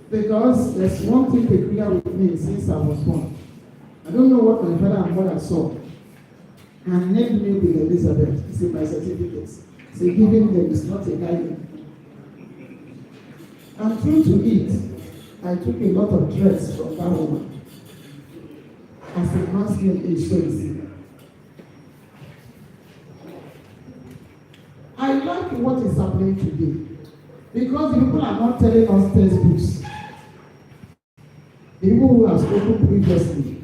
Because there's one thing peculiar with me since I was born. I don't know what my father and mother saw. And named me with Elizabeth. It's in my certificates. So giving them is not a guidance. And true to it, I took a lot of dress from that woman. As a masculine age, so easy. I like what is happening today. Because the people are not telling us textbooks. The people who have spoken previously.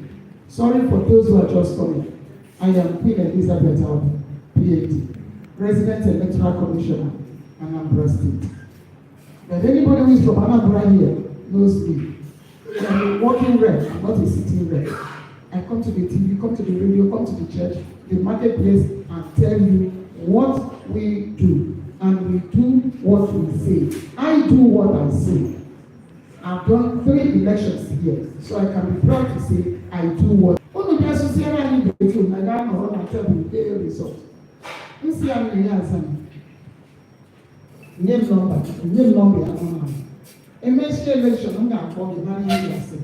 Sorry for those who are just coming. I am Queen Elizabeth Albi, PhD, Resident Electoral Commissioner, Anambra State. But anybody who is from Anambra here knows me. I am a walking rep, I'm not a sitting rep. I come to the TV, come to the radio, come to the church, the marketplace, and tell you what we do. And we do what we say. I do what I say. I've done 3 elections here, so I can be proud to say I do what. Only the association I need to do, I don't know what tell you the result. You see how many years I'm name number, I don't know. A ministry election, I'm going to call the manager and say,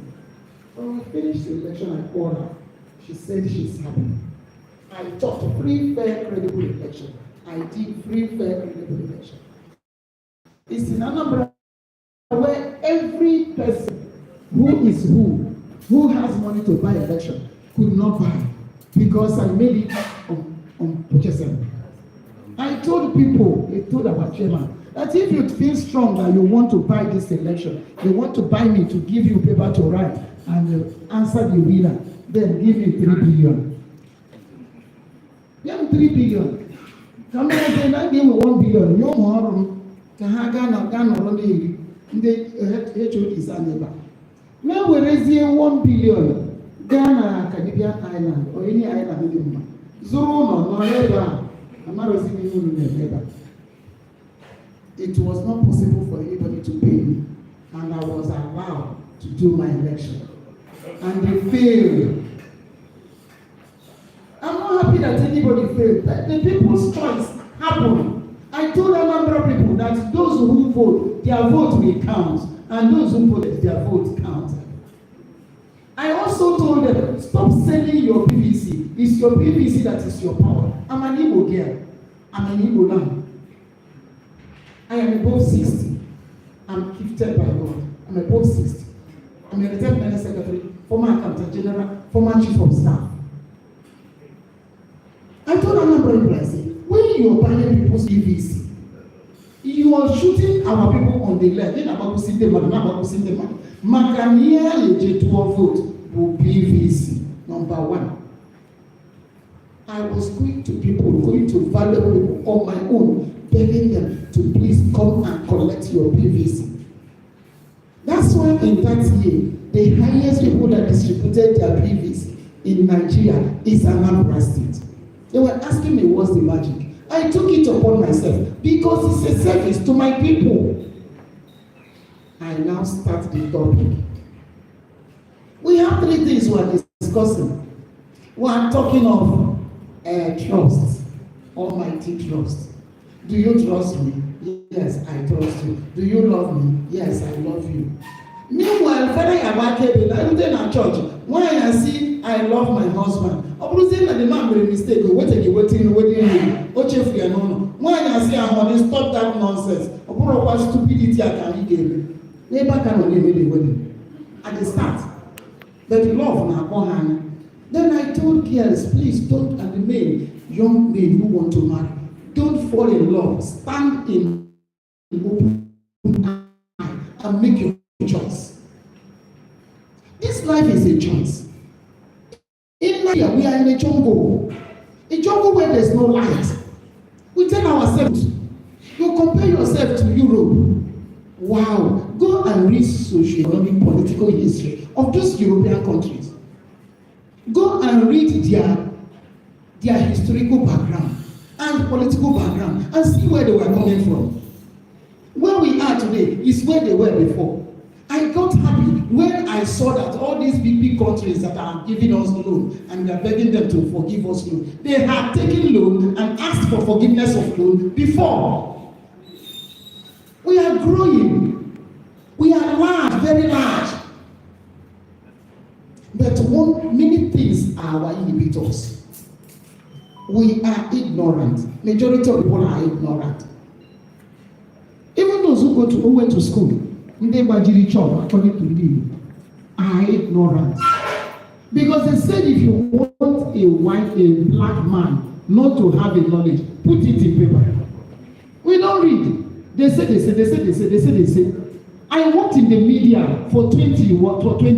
when we finished the election, I called her. She said she's happy. I talked to free, fair, credible election. I did free, fair, credible election. It's in Anambra where every person who has money to buy election could not buy because I made it on PECHILLY. I told people, I told our chairman, that if you feel strong that you want to buy this election, you want to buy me to give you paper to write and answer the winner, then give me 3 billion. Give me 3 billion. Come here, say, I give me 1 billion. No more. Ghana only the HOD is another. Now we're raising 1 billion. Ghana, Caribbean island, or any island in the Zone or Noreba. I'm not receiving you in the labor. It was not possible for anybody to pay me, and I was allowed to do my election. And they failed. I'm not happy that anybody failed. The people's choice happened. I told a number of people that those who vote, their vote will count, and those who voted, their vote counted. I also told them, stop selling your PVC. It's your PVC that is your power. I'm an Igbo girl. I'm an Igbo man. I am above 60. I'm gifted by God. I'm above 60. I'm a retired Minister Secretary, former Accountant General, former Chief of Staff. I told a number of people, I said, when you are buying people's PVC, you are shooting our people on the left. Then about to the man, about to the man. Makania J2 vote will PVC number 1. I was going to people, going to valuable people on my own, begging them to please come and collect your PVC. That's why in that year, the highest people that distributed their PVC in Nigeria is Anambra State. They were asking me what's the magic. I took it upon myself because it's a service to my people. I now start the topic. We have 3 things we are discussing. We are talking of trust, almighty trust. Do you trust me? Yes, I trust you. Do you love me? Yes, I love you. Meanwhile, Father Yabake, I went in church. When I see I love my husband, I'm saying that the man made a mistake. Waiting. When I see I'm on stop that nonsense. I'm going to watch stupidity I can give. Neighbor can only make the wedding at the start. But love na one. Then I told girls, please don't, and the men, young men who want to marry, don't fall in love. Stand in open eye and make your choice. This life is a choice. In Nigeria, we are in a jungle where there's no light. We tell ourselves, you compare yourself to Europe. Wow, go and read socio-economic political history of those European countries. Go and read their historical background and political background and see where they were coming from. Where we are today is where they were before. I got happy when I saw that all these big countries that are giving us loan and we are begging them to forgive us loan, they had taken loan and asked for forgiveness of loan before. We are growing. We are large, very large. But many things are our inhibitors. We are ignorant. Majority of people are ignorant. Even those who went to school, they according to them, are ignorant. Because they said if you want a black man not to have a knowledge, put it in paper. We don't read. They say. I worked in the media for 20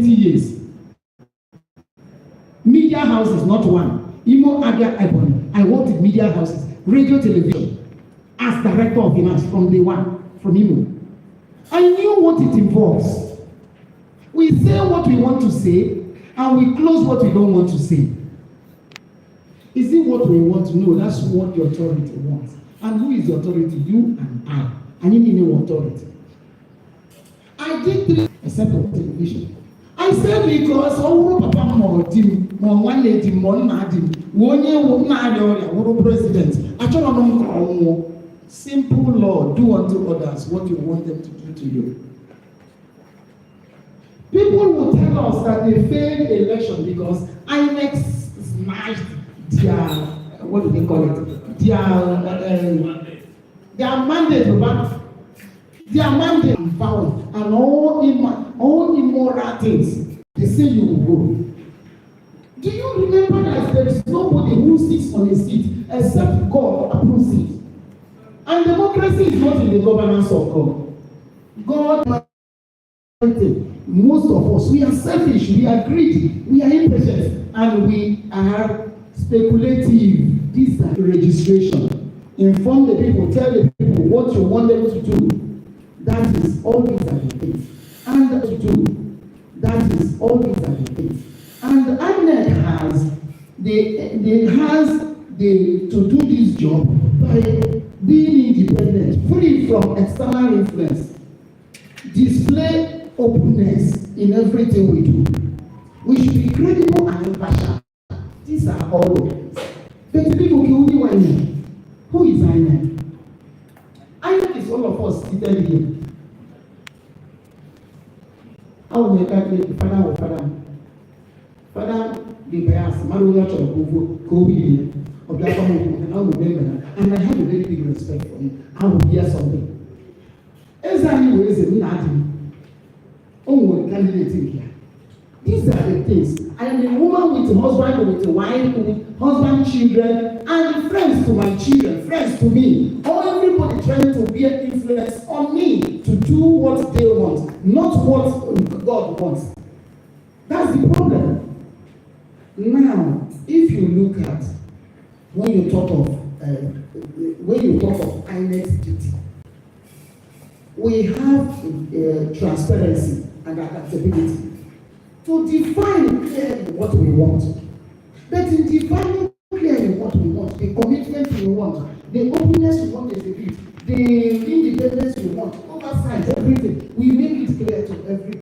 years. Media houses, not one. Imo Aga Ibon. I worked in media houses, radio, television, as director of finance from day one, from Imo. I knew what it involves. We say what we want to say, and we close what we don't want to say. Is it what we want to know? That's what the authority wants. And who is the authority? You and I. And you need no authority. I did 3 except on television. I said because Papa Modim, one lady, one Nadim, one year, one Nadia, president. I told them, simple law, do unto others what you want them to do to you. People will tell us that they failed election because INEC smashed their, what do they call it? Their mandate, their mandate and power and all immoral things. They say you will go. Do you remember that there is nobody who sits on a seat except God approves it? And democracy is not in the governance of God. God, most of us, we are selfish, we are greedy, we are impatient, and we are speculative. This is registration. Inform the people, tell the people what you want them to do. That is all these are the things. And to do. That is all these are the things. And INEC has to do this job by being independent, free from external influence, display openness in everything we do. We should be credible and impartial. These are all the things. But the people who INEC. Who is INEC? INEC is all of us seated here. How will you calculate the father or father? Father, the bias, Maruga Chokovo, Kobe, of the and I will remember that. And I have a very big respect for him. I will hear something. Exactly where is it? Oh, candidate in here. These are the things. I am a woman with a husband, with a wife, with husband, children, and friends to my children, friends to me. Or everybody trying to be an influence on me to do what they want, not what God wants. That's the problem. Now, if you look at when you talk of INEC duty, we have transparency and accountability to define clearly what we want. But in defining clearly what we want, the commitment we want, the openness we want as a bit, the independence we want, oversight, everything, we make it clear to everybody.